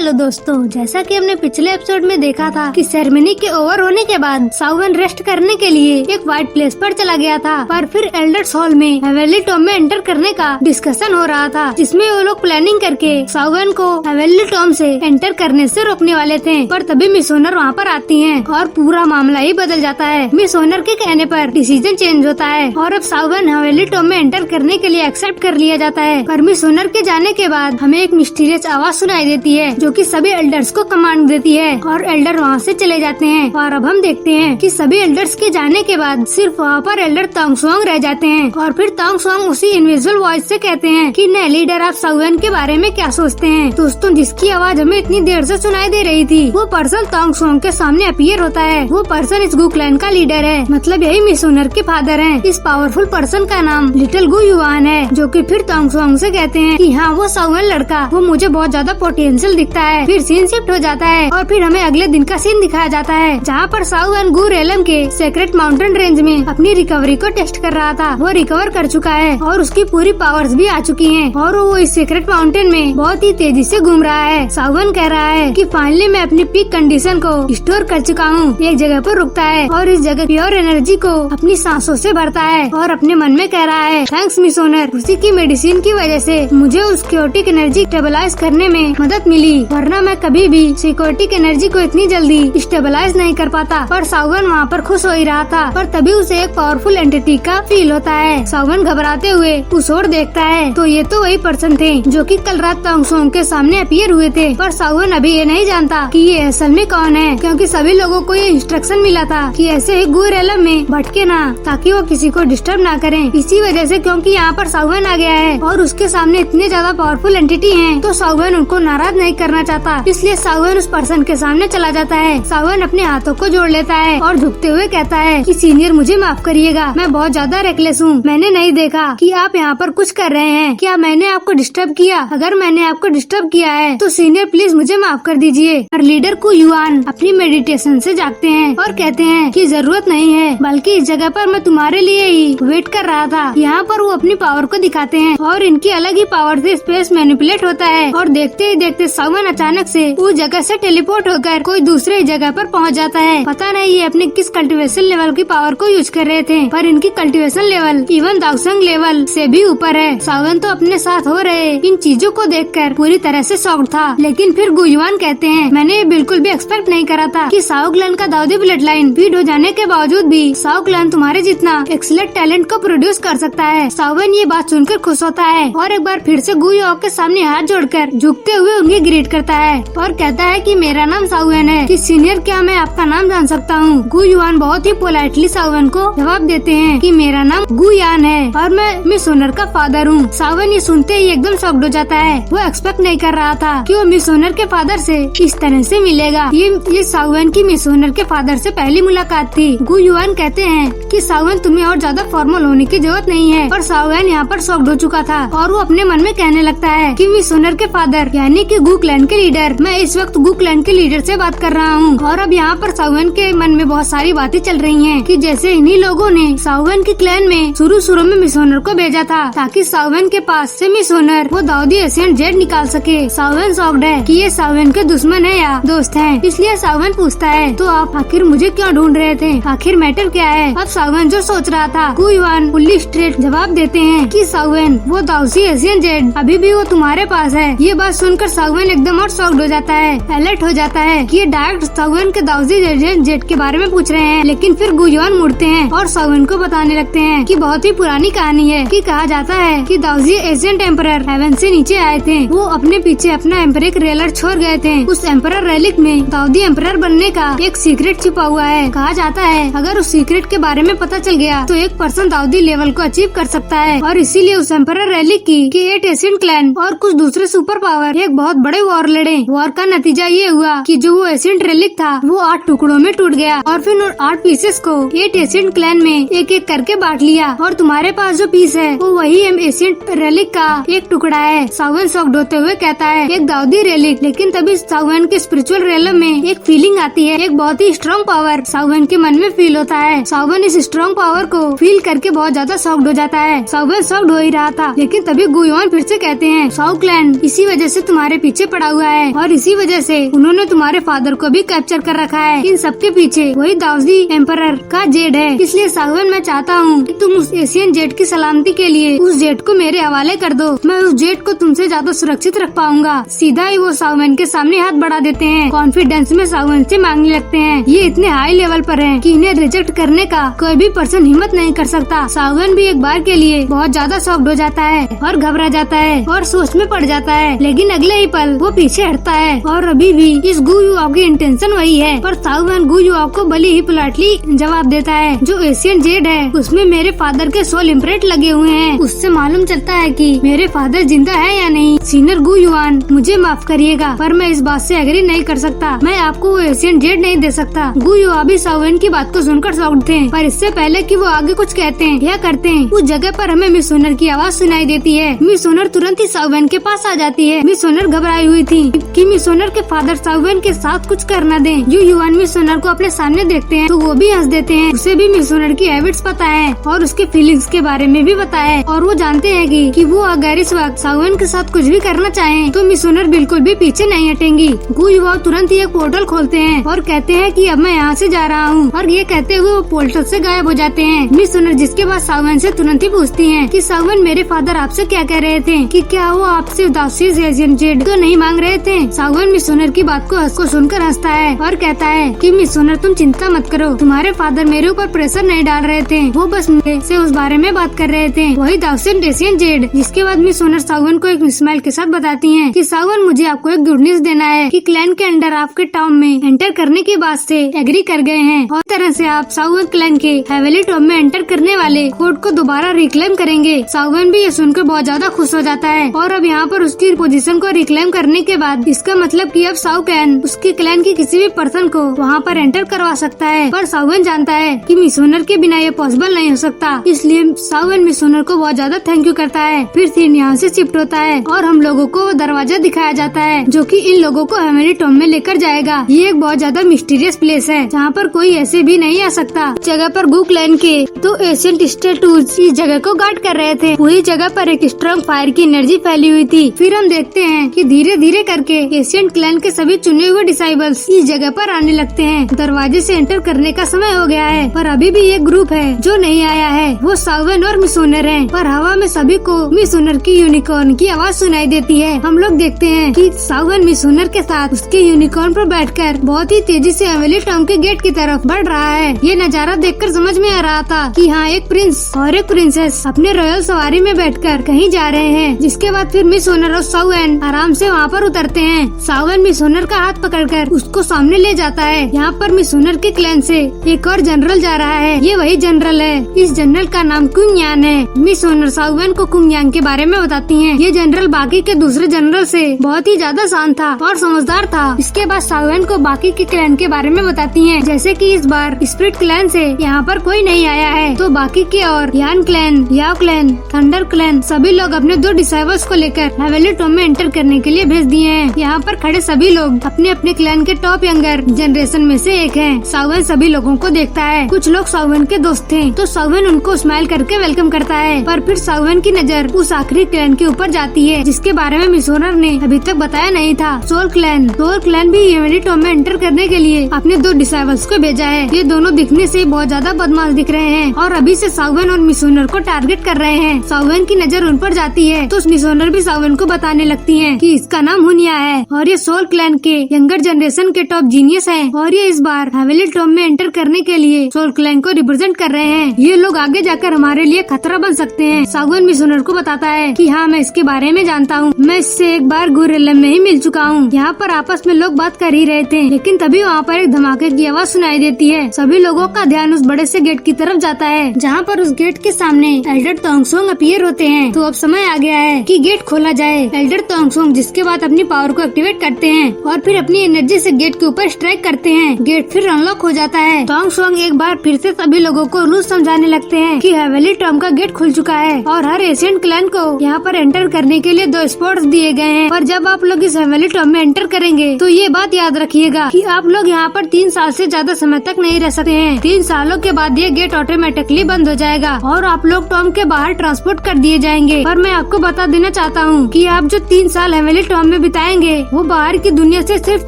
Hello दोस्तों, जैसा कि हमने पिछले एपिसोड में देखा था कि सेरेमनी के ओवर होने के बाद साउवन रेस्ट करने के लिए एक व्हाइट प्लेस पर चला गया था। पर फिर एल्डर्स हॉल में हेवेनली टॉम में एंटर करने का डिस्कशन हो रहा था, जिसमें वो लोग प्लानिंग करके साउवन को हेवेनली टॉम से एंटर करने से रोकने वाले थे। पर तभी मिस ओनर वहाँ पर आती है और पूरा मामला ही बदल जाता है। मिस ओनर के कहने पर डिसीजन चेंज होता है और अब साउवन हेवेनली टॉम में एंटर करने के लिए एक्सेप्ट कर लिया जाता है। पर मिस ओनर के जाने के बाद हमें एक मिस्टीरियस आवाज सुनाई देती है जो कि सभी एल्डर्स को कमांड देती है और एल्डर वहाँ से चले जाते हैं। और अब हम देखते हैं कि सभी एल्डर्स के जाने के बाद सिर्फ वहाँ पर एल्डर तांग सुआंग रह जाते हैं। और फिर तांग सुआंग उसी इनविजिबल वॉइस से कहते हैं कि नए लीडर आप साउवन के बारे में क्या सोचते हैं। दोस्तों, जिसकी आवाज हमें इतनी देर से सुनाई दे रही थी वो पर्सन तांग सुआंग के सामने अपीयर होता है। वो पर्सन इस गु क्लैन का लीडर है, मतलब यही मिस ओनर के फादर है। इस पावरफुल पर्सन का नाम लिटिल गु युआन है, जो कि फिर तांग सुआंग से कहते हैं कि हाँ, वो साउवन लड़का वो मुझे बहुत ज्यादा पोटेंशियल दिखता है। फिर सीन शिफ्ट हो जाता है और फिर हमें अगले दिन का सीन दिखाया जाता है, जहाँ पर साउवन गु रेलम के सीक्रेट माउंटेन रेंज में अपनी रिकवरी को टेस्ट कर रहा था। वो रिकवर कर चुका है और उसकी पूरी पावर्स भी आ चुकी हैं और वो इस सीक्रेट माउंटेन में बहुत ही तेजी से घूम रहा है। साउवन कह रहा है कि फाइनली मैं अपनी पीक कंडीशन को स्टोर कर चुका हूँ। एक जगह पर रुकता है और इस जगह प्योर एनर्जी को अपनी सांसों से भरता है और अपने मन में कह रहा है, थैंक्स मिस ओनर, उसी की मेडिसिन की वजह से मुझे उस क्योटिक एनर्जी स्टेबलाइज करने में मदद मिली, वरना मैं कभी भी सिक्योटिक एनर्जी को इतनी जल्दी स्टेबलाइज नहीं कर पाता। पर साउवन वहाँ पर खुश हो ही रहा था, पर तभी उसे एक पावरफुल एंटिटी का फील होता है। साउवन घबराते हुए उस ओर देखता है तो ये तो वही पर्सन थे जो कि कल रात तांग सुआंग के सामने अपीयर हुए थे। पर साउवन अभी ये नहीं जानता कि ये असल में कौन है, क्योंकि सभी लोगों को ये इंस्ट्रक्शन मिला था कि ऐसे ही गु रेलम में भटके ना, ताकि वो किसी को डिस्टर्ब ना करें। इसी वजह से क्योंकि यहाँ पर साउवन आ गया है और उसके सामने इतने ज्यादा पावरफुल एंटिटी है, तो साउवन उनको नाराज नहीं करना चाहता, इसलिए साउवन उस पर्सन के सामने चला जाता है। साउवन अपने हाथों को जोड़ लेता है और झुकते हुए कहता है कि सीनियर मुझे माफ करिएगा, मैं बहुत ज्यादा रेकलेस हूँ। मैंने नहीं देखा कि आप यहाँ पर कुछ कर रहे हैं। क्या मैंने आपको डिस्टर्ब किया? अगर मैंने आपको डिस्टर्ब किया है तो सीनियर प्लीज मुझे माफ कर दीजिए। और लीडर को युआन अपनी मेडिटेशन से जागते हैं और कहते हैं कि जरूरत नहीं है, बल्कि इस जगह पर मैं तुम्हारे लिए ही वेट कर रहा था। यहाँ पर वो अपनी पावर को दिखाते हैं और इनकी अलग ही पावर से स्पेस मैनिपुलेट होता है और देखते ही देखते साउवन अचानक से उस जगह से टेलीपोर्ट होकर कोई दूसरे जगह पर पहुंच जाता है। पता नहीं ये अपने किस कल्टीवेशन लेवल की पावर को यूज कर रहे थे, पर इनकी कल्टीवेशन लेवल इवन दाउसंग लेवल से भी ऊपर है। साउवन तो अपने साथ हो रहे इन चीजों को देखकर पूरी तरह से शॉक्ड था, लेकिन फिर गु युआन कहते हैं मैंने ये बिल्कुल भी एक्सपेक्ट नहीं करा था कि साओ क्लैन का दाऊदी ब्लड लाइन फीड हो जाने के बावजूद भी साओ क्लैन तुम्हारे जितना एक्सीलेंट टैलेंट को प्रोड्यूस कर सकता है। साउवन ये बात सुनकर खुश होता है और एक बार फिर से गु युआन के सामने हाथ जोड़कर झुकते हुए उन्हें ग्रीट करता है और कहता है कि मेरा नाम साउवन है, कि सीनियर क्या मैं आपका नाम जान सकता हूँ? गु युआन बहुत ही पोलाइटली साउवन को जवाब देते हैं कि मेरा नाम गु यान है और मैं मिस ओनर का फादर हूँ। साउवन ये सुनते ही एकदम शॉक्ड हो जाता है। वो एक्सपेक्ट नहीं कर रहा था कि वो मिस ओनर के फादर से इस तरह से मिलेगा। ये साउवन की मिस ओनर के फादर से पहली मुलाकात थी। गु युआन कहते हैं कि साउवन तुम्हें और ज्यादा फॉर्मल होने की जरूरत नहीं है। पर साउवन यहाँ पर शॉक्ड हो चुका था और वो अपने मन में कहने लगता है कि मिस ओनर के फादर यानी कि गु क्लैन के लीडर, मैं इस वक्त गु क्लैन के लीडर से बात कर रहा हूँ। और अब यहाँ पर साउवन के मन में बहुत सारी बातें चल रही हैं कि जैसे इन्हीं लोगों ने साउवन के क्लैन में शुरू में मिस ओनर को भेजा था ताकि साउवन के पास से मिस ओनर वो दाऊदी एशियन जेड निकाल सके। साउवन शॉक्ड है कि ये साउवन के दुश्मन है या दोस्त है, इसलिए साउवन पूछता है तो आप आखिर मुझे क्यों ढूंढ रहे थे? आखिर मैटर क्या है? अब साउवन जो सोच रहा था गु युआन फुल्ली स्ट्रेट जवाब देते हैं कि साउवन वो दाऊदी एशियन जेड अभी भी वो तुम्हारे पास है। ये बात सुनकर साउवन एकदम और शॉक्ड हो जाता है, अलर्ट हो जाता है कि ये डायरेक्ट साउवन के दाऊदी एशियन जेड के बारे में पूछ रहे हैं। लेकिन फिर गु युआन मुड़ते हैं और साउवन को बताने लगते हैं कि बहुत ही पुरानी कहानी है कि कहा जाता है कि दाऊदी एशियन एम्परर हेवन से नीचे आए थे। वो अपने पीछे अपना एम्परिक रेलर छोड़ गए थे। उस एम्परर रेलिक में दाऊदी एम्परर बनने का एक सीक्रेट छिपा हुआ है। कहा जाता है अगर उस सीक्रेट के बारे में पता चल गया तो एक पर्सन दाऊदी लेवल को अचीव कर सकता है और इसीलिए उस एम्परर रेलिक की 8 एशियन क्लैन और कुछ दूसरे सुपर पावर एक बहुत बड़े वॉर लड़े। वॉर का नतीजा ये हुआ कि जो वो एशियन रेलिक था वो 8 टुकड़ों में टूट गया और फिर उन 8 पीसेस को 8 एशियन क्लैन में एक एक करके बांट लिया और तुम्हारे पास जो पीस है वो वही एशियन रेलिक का एक टुकड़ा है। साउवन शॉक्ड होते हुए कहता है एक दाऊदी रेलिक, लेकिन तभी साउवन के स्पिरिचुअल रेलम में एक फीलिंग आती है, एक बहुत ही स्ट्रॉन्ग पावर साउवन के मन में फील होता है। साउवन इस स्ट्रॉन्ग पावर को फील करके बहुत ज्यादा शॉक्ड हो जाता है। साउवन शॉक्ड हो ही रहा था, लेकिन तभी गु युआन फिर से कहते हैं साओ क्लैन इसी वजह से तुम्हारे पीछे पड़ पड़ा हुआ है और इसी वजह से उन्होंने तुम्हारे फादर को भी कैप्चर कर रखा है। इन सबके पीछे वही दाउजी एम्परर का जेड है। इसलिए सावन मैं चाहता हूँ कि तुम उस एशियन जेड की सलामती के लिए उस जेड को मेरे हवाले कर दो। मैं उस जेड को तुमसे ज्यादा सुरक्षित रख पाऊंगा। सीधा ही वो सावन के सामने हाथ बढ़ा देते हैं। कॉन्फिडेंस में सावन से मांगने लगते हैं। ये इतने हाई लेवल पर हैं कि इन्हें रिजेक्ट करने का कोई भी पर्सन हिम्मत नहीं कर सकता। सावन भी एक बार के लिए बहुत ज्यादा शॉक्ड हो जाता है और घबरा जाता है और सोच में पड़ जाता है। लेकिन अगले ही पल वो पीछे हटता है और अभी भी इस गु युआओ की इंटेंशन वही है। पर सावन गु युआओ को भले ही पोलाइटली जवाब देता है, जो एशियन जेड है उसमें मेरे फादर के सोल इम्प्रेंट लगे हुए हैं। उससे मालूम चलता है कि मेरे फादर जिंदा है या नहीं। सीनियर गु युआन, मुझे माफ करिएगा पर मैं इस बात से एग्री नहीं कर सकता। मैं आपको वो एशियन जेड नहीं दे सकता। गु युआ भी सावन की बात को सुनकर शॉक्ड थे, पर इससे पहले कि वो आगे कुछ कहते हैं या करते हैं, उस जगह पर हमें मिस सोनर की आवाज सुनाई देती है। मिस सोनर तुरंत ही सावन के पास आ जाती है। मिस सोनर घबराई हुई थी कि मिस सोनर के फादर सावन के साथ कुछ कर न दें। जो युआन मिस सोनर को अपने सामने देखते हैं तो वो भी हंस देते हैं। उसे भी मिस सोनर की हैबिट्स पता है और उसके फीलिंग्स के बारे में भी पता है और वो जानते हैं कि वो अगर इस वक्त सावन के साथ कुछ भी करना चाहें तो मिस सोनर बिल्कुल भी पीछे नहीं हटेंगी। गु युआ तुरंत ही एक पोर्टल खोलते हैं और कहते हैं कि अब मैं यहाँ से जा रहा हूँ, और ये कहते हुए वो पोर्टल से गायब हो जाते हैं। मिस सोनर जिसके बाद सावन से तुरंत ही पूछती हैं कि सावन, मेरे फादर आपसे क्या कह रहे थे, कि क्या वो आपसे दासियस एशियन जेड तो नहीं मांग रहे थे। सावन मिस सोनर की बात को सुनकर हंसता है और कहता है कि मिस सोनर तुम चिंता मत करो, तुम्हारे फादर मेरे ऊपर प्रेशर नहीं डाल रहे थे, वो बस मुझे से उस बारे में बात कर रहे थे, वही दासियस एशियन जेड। जिसके बाद मिस सोनर सावन को एक स्माइल के साथ बताती हैं कि सावन, मुझे आपको एक गुड न्यूज देना है कि क्लैन के अंडर आपके टाउन में एंटर करने की बात से एग्री कर गए हैं और तरह से आप सावन क्लैन के हेवेली टॉम में एंटर करने वाले कोड को दोबारा रिक्लेम करेंगे। सावन भी ये सुनकर बहुत ज्यादा खुश हो जाता है और अब यहाँ पर उसकी पोजीशन को रिक्लेम करने के बाद इसका मतलब कि अब साउ क्लैन उसके क्लैन की किसी भी पर्सन को वहाँ पर एंटर करवा सकता है। पर सावन जानता है कि मिस सोनर के बिना ये पॉसिबल नहीं हो सकता, इसलिए सावन मिस सोनर को बहुत ज्यादा थैंक यू करता है। फिर सीन यहाँ से शिफ्ट होता है और हम लोगों को वो दरवाजा दिखाया जाता है जो कि इन लोगों को हेवेली टॉम में लेकर जाएगा। ये एक बहुत ज्यादा मिस्टीरियस प्लेस है जहाँ पर कोई ऐसे भी नहीं आ सकता। जगह पर गु क्लैन के तो एशियंट स्टैटूज इस जगह को गार्ड कर रहे थे। पूरी जगह पर एक स्ट्रॉन्ग फायर की एनर्जी फैली हुई थी। फिर हम देखते हैं कि धीरे धीरे करके एशियंट क्लैन के सभी चुने हुए डिसाइबल्स इस जगह पर आने लगते हैं। दरवाजे से एंटर करने का समय हो गया है, पर अभी भी एक ग्रुप है जो नहीं आया है, वो सावन और मिस सोनर है। पर हवा में सभी को मिस सोनर की यूनिकॉर्न की आवाज सुनाई देती है। हम लोग देखते हैं कि सावन मिस सोनर के साथ उसके यूनिकॉर्न पर बैठकर बहुत ही तेजी से हेवेली टॉम के गेट की तरफ बढ़ रहा है। ये नजारा देखकर समझ में आ रहा था कि हाँ, एक प्रिंस और एक प्रिंसेस अपने रॉयल सवारी में बैठकर कहीं जा रहे हैं। जिसके बाद फिर मिस सोनर और सावन आराम से वहाँ पर उतरते हैं। सावन मिस सोनर का हाथ पकड़कर उसको सामने ले जाता है। यहाँ पर मिस सोनर के क्लैन से एक और जनरल जा रहा है। ये वही जनरल है। इस जनरल का नाम कुंगयान है। मिस सोनर सावन को कुंगयान के बारे में बताती हैं। ये जनरल बाकी के दूसरे जनरल से बहुत ही ज्यादा शांत था और समझदार था। इसके बाद सावन को बाकी के क्लैन के बारे में बताती हैं, जैसे कि इस बार स्पिरिट क्लैन से यहाँ पर कोई नहीं आया है, तो बाकी के और यान क्लैन, याओ क्लैन, थंडर क्लैन सभी लोग अपने 2 डिसाइबल्स को लेकर हेवेली टॉम में एंटर करने के लिए भेज दिए हैं। यहाँ पर खड़े सभी लोग अपने अपने क्लैन के टॉप यंगर जनरेशन में से एक हैं। सावन सभी लोगों को देखता है। कुछ लोग सावन के दोस्त थे तो सावन उनको स्माइल करके वेलकम करता है, पर फिर सावन की नजर उस आखिरी क्लैन के ऊपर जाती है जिसके बारे में मिस सोनर ने अभी तक बताया नहीं था, सोल क्लैन। सोल क्लैन भी हेवेली टॉम में एंटर करने के लिए अपने 2 डिसाइबल्स को भेजा है। ये दोनों दिखने से बहुत ज्यादा बदमाश दिख रहे हैं और अभी से सावन और मिस सोनर को टारगेट कर रहे हैं। सावन की नजर उन पर जाती है तो मिस सोनर भी सावन को बताने लगती है कि इसका नाम हुनिया है और ये सोल क्लैन के यंगर जनरेशन के टॉप जीनियस है और ये इस बार हेवेली टॉम में एंटर करने के लिए सोल क्लैन को रिप्रेजेंट कर रहे हैं। ये लोग आगे जाकर हमारे लिए खतरा बन सकते हैं। सावन मिस सोनर को बताता है कि हाँ, मैं इसके बारे में जानता हूँ, मैं इससे एक बार गुरेलम में ही मिल चुका हूँ। यहाँ पर आपस में लोग बात कर ही रहे थे, लेकिन तभी वहाँ पर एक धमाके की आवाज सुनाई देती है। सभी लोगों का ध्यान उस बड़े से गेट की तरफ जाता है जहाँ पर उस गेट के सामने एल्डर तोंगसोंग अपीयर होते हैं। तो अब समय आ गया है कि गेट खोला जाए। एल्डर तोंगसोंग जिसके बाद अपनी पावर को एक्टिवेट करते हैं और फिर अपनी एनर्जी से गेट के ऊपर स्ट्राइक करते हैं। गेट फिर अनलॉक हो जाता है। तोंगसोंग एक बार फिर से सभी लोगों को रूल समझाने लगते हैं कि हेवेली टॉम का गेट खुल चुका है और हर एशियंट क्लैन को यहाँ पर एंटर करने के लिए 2 स्पॉट्स दिए गए हैं। और जब आप लोग इस हेवेली टॉम में एंटर करेंगे तो ये बात याद रखिएगा कि आप लोग यहाँ पर 3 साल से ज्यादा समय तक नहीं रह सकते हैं। 3 सालों के बाद ये गेट ऑटोमेटिकली बंद हो जाएगा और आप लोग टॉम के बाहर ट्रांसपोर्ट कर दिए जाएंगे। पर मैं आपको बता देना चाहता हूँ कि आप जो 3 साल हेवेली टॉम में बिताएंगे वो बाहर की दुनिया से सिर्फ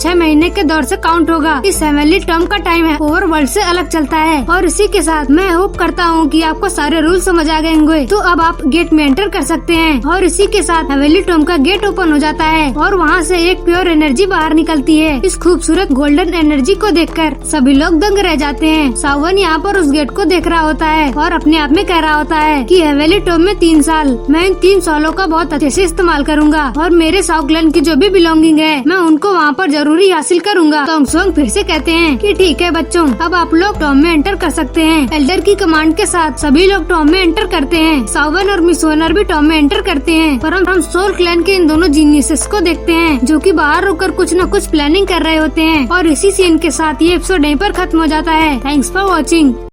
6 महीने के दौर से काउंट होगा। इस हेवनली टॉम का टाइम है ओवर वर्ल्ड से अलग चलता है। और इसी के साथ मैं होप करता हूँ कि आपको सारे रूल समझ आ गए होंगे। तो अब आप गेट में एंटर कर सकते हैं और इसी के साथ हेवनली टॉम का गेट ओपन हो जाता है और वहाँ से एक प्योर एनर्जी बाहर निकलती है। इस खूबसूरत गोल्डन एनर्जी को देखकर सभी लोग दंग रह जाते हैं। सावन यहाँ पर उस गेट को देख रहा होता है और अपने आप में कह रहा होता है कि हेवनली टॉम में 3 साल, मैं इन 3 सालों का बहुत अच्छे से इस्तेमाल करूंगा और मेरे साउ क्लैन की जो भी बिलोंगिंग है मैं उनको वहाँ पर जरूरी हासिल करूंगा। टोंग सोंग फिर से कहते हैं कि ठीक है बच्चों, अब आप लोग टॉम में एंटर कर सकते हैं। एल्डर की कमांड के साथ सभी लोग टॉम में एंटर करते हैं। सावन और मिस वॉर्नर भी टॉम में एंटर करते हैं और हम सोल क्लैन के इन दोनों जीनियसेस को देखते हैं जो कि बाहर रुककर कुछ न कुछ प्लानिंग कर रहे होते हैं। और इसी सीन के साथ ये एपिसोड यहीं पर खत्म हो जाता है। Thanks for watching.